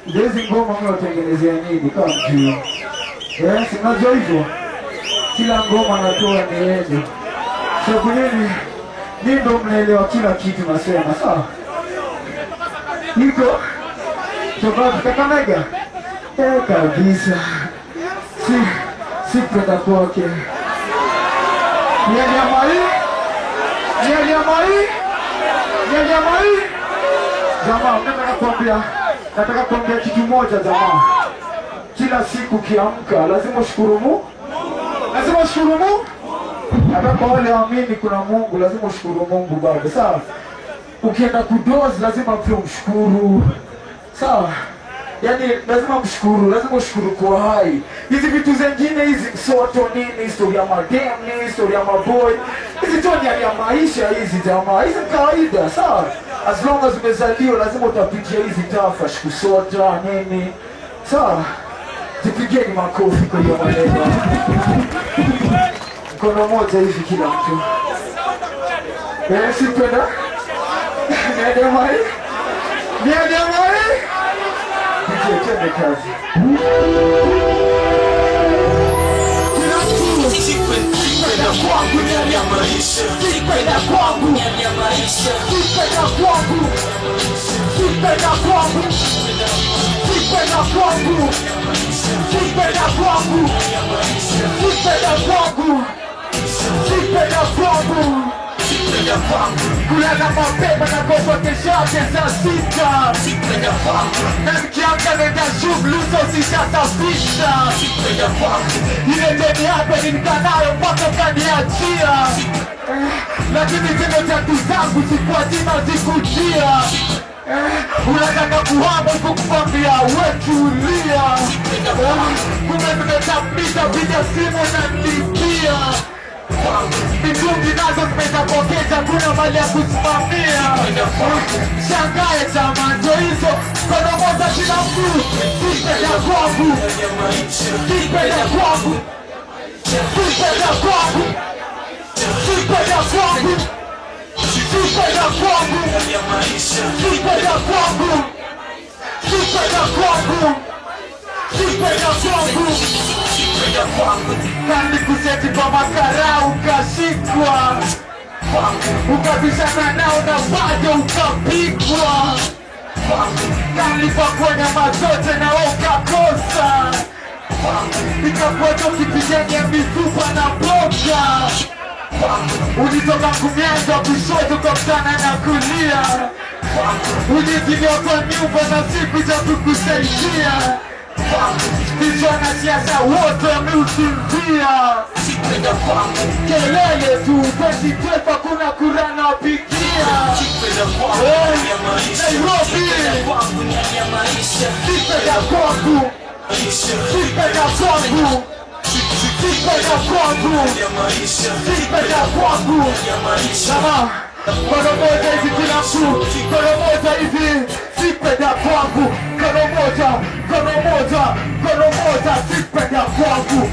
Hizi ngoma mnaotengenezea nini kama mjui? Si unajua hivyo? Kila ngoma natoa ni yeye. Sababu nini? Mimi ndo mnaelewa kila kitu nasema, sawa? Niko sababu Kakamega. Kabisa. Si kwenda kwake. Nyanyamai. Jamaa, nataka kuambia kitu moja jamaa. Kila siku kiamka lazima ushukuru Mungu. Lazima ushukuru Mungu. Hata kwa wale waamini kuna Mungu, lazima ushukuru Mungu baba. Sawa? Ukienda kudozi lazima pia umshukuru. Sawa? Yaani lazima mshukuru, lazima ushukuru kwa hai. Hizi vitu zingine hizi soto nini, historia ya madem, historia ya maboy. Hizi tu ni ya maisha hizi jamaa. Hizi kawaida, sawa? As long as umezaliwa lazima utapitia hizi tafa, kusota nini. Sawa? Tupigeni makofi kwa hiyo maneno. Mkono moja hivi kila mtu. Si kwenda? Nyanyamai. Twende kazi. Sikwenda kwangu ndani ya maisha. Sikwenda kwangu ndani ya maisha. Sikwenda kwangu. Sikwenda kwangu. Sikwenda kwangu. Sikwenda kwangu. Sikwenda kwangu. Sikwenda kwangu. Kulala mapema na gogo kesho yake saa 6. Na nikiamka nenda shughuli usishatafisha. Ile deni hapa nilikanayo mpaka kaniachia. Lakini zile tatu zangu sikuwa zima zikujia. Unataka kuhama kukuambia wetulia. Kumbe nimetapita piga simu na nilipia. Mitungi nazo zimezapokeza, kuna mali ya kusimamia. Shangae chama ndio hizo, kono moja kila mtu. Sikwenda kwangu. Sikwenda kwangu. Sikwenda kwangu. Sikwenda kwangu. Sikwenda kwangu. Sikwenda kwangu. Sikwenda kwangu. Sikwenda kwangu. Kandi kuseti kwa makara ukashikwa. Ukabishana nao na bado ukapigwa. Kandi kwa kwenye mazote na ukakosa. Nikakuacha ukipigania mifupa na boga. Ulitoka kumianza kushoto kwa mtana na kulia. Ulizidiwa kwa nyumba na siku za kukusaidia. Vijana siasa wote wameusinzia. Kelele tu, pesi tepa kuna kura na pigia. Nairobi. Sikwenda kwangu. Sikwenda kwangu. Sikwenda kwangu. Sikwenda kwangu. Sama, kono moja hivi kila mtu. Kono moja hivi. Sikwenda kwangu. Kono moja. Sikwenda kwangu.